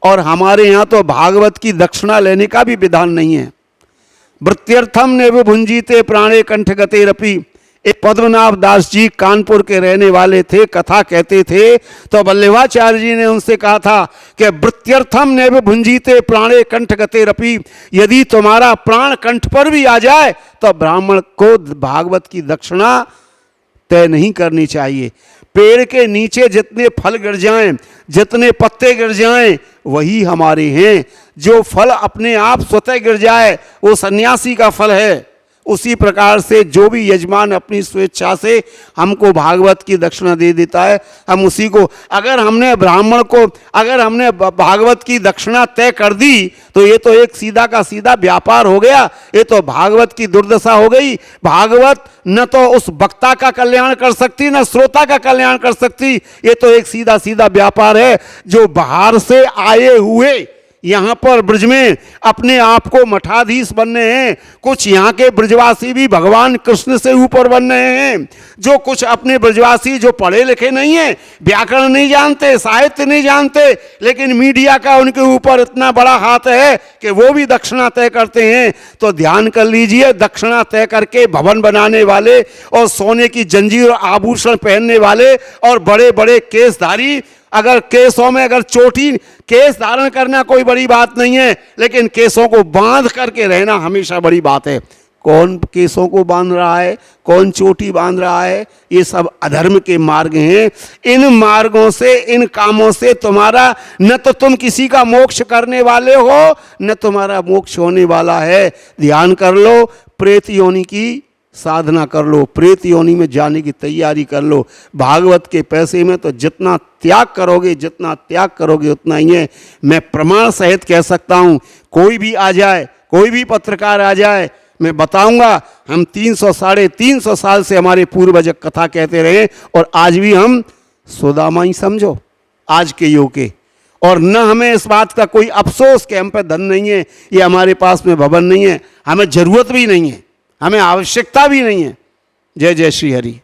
और हमारे यहाँ तो भागवत की दक्षिणा लेने का भी विधान नहीं है। वृत्यर्थम नेव भुंजीते प्राणे कंठगते रपि। एक पद्मनाभ दास जी कानपुर के रहने वाले थे, कथा कहते थे, तो वल्लभाचार्य जी ने उनसे कहा था कि वृत्यर्थम नेव भुंजीते प्राणे कंठगते रपि, यदि तुम्हारा प्राण कंठ पर भी आ जाए तो ब्राह्मण को भागवत की दक्षिणा तय नहीं करनी चाहिए। पेड़ के नीचे जितने फल गिर जाएं, जितने पत्ते गिर जाएं, वही हमारे हैं। जो फल अपने आप स्वतः गिर जाए वो सन्यासी का फल है। उसी प्रकार से जो भी यजमान अपनी स्वेच्छा से हमको भागवत की दक्षिणा दे देता है, हम उसी को, अगर हमने ब्राह्मण को, अगर हमने भागवत की दक्षिणा तय कर दी तो ये तो एक सीधा का सीधा व्यापार हो गया। ये तो भागवत की दुर्दशा हो गई। भागवत न तो उस वक्ता का कल्याण कर सकती, न श्रोता का कल्याण कर सकती। ये तो एक सीधा सीधा व्यापार है। जो बाहर से आए हुए यहाँ पर ब्रज में अपने आप को मठाधीश बनने हैं, कुछ यहाँ के ब्रजवासी भी भगवान कृष्ण से ऊपर बन रहे हैं। जो कुछ अपने ब्रजवासी जो पढ़े लिखे नहीं है, व्याकरण नहीं जानते, साहित्य नहीं जानते, लेकिन मीडिया का उनके ऊपर इतना बड़ा हाथ है कि वो भी दक्षिणा तय करते हैं। तो ध्यान कर लीजिए, दक्षिणा तय करके भवन बनाने वाले और सोने की जंजीर और आभूषण पहनने वाले और बड़े बड़े केसधारी, अगर केसों में अगर चोटी, केस धारण करना कोई बड़ी बात नहीं है, लेकिन केसों को बांध करके रहना हमेशा बड़ी बात है। कौन केसों को बांध रहा है, कौन चोटी बांध रहा है, ये सब अधर्म के मार्ग हैं। इन मार्गों से, इन कामों से तुम्हारा, न तो तुम किसी का मोक्ष करने वाले हो, न तुम्हारा मोक्ष होने वाला है। ध्यान कर लो, प्रेत योनि की साधना कर लो, प्रेत योनि में जाने की तैयारी कर लो। भागवत के पैसे में तो जितना त्याग करोगे, जितना त्याग करोगे उतना ही है। मैं प्रमाण सहित कह सकता हूँ, कोई भी आ जाए, कोई भी पत्रकार आ जाए, मैं बताऊंगा, हम 300 साढ़े 300 साल से हमारे पूर्वज कथा कहते रहे और आज भी हम सुदामा ही समझो आज के युग के। और न हमें इस बात का कोई अफसोस कि हम पे धन नहीं है या हमारे पास में भवन नहीं है। हमें जरूरत भी नहीं है, हमें आवश्यकता भी नहीं है। जय जय श्री हरि।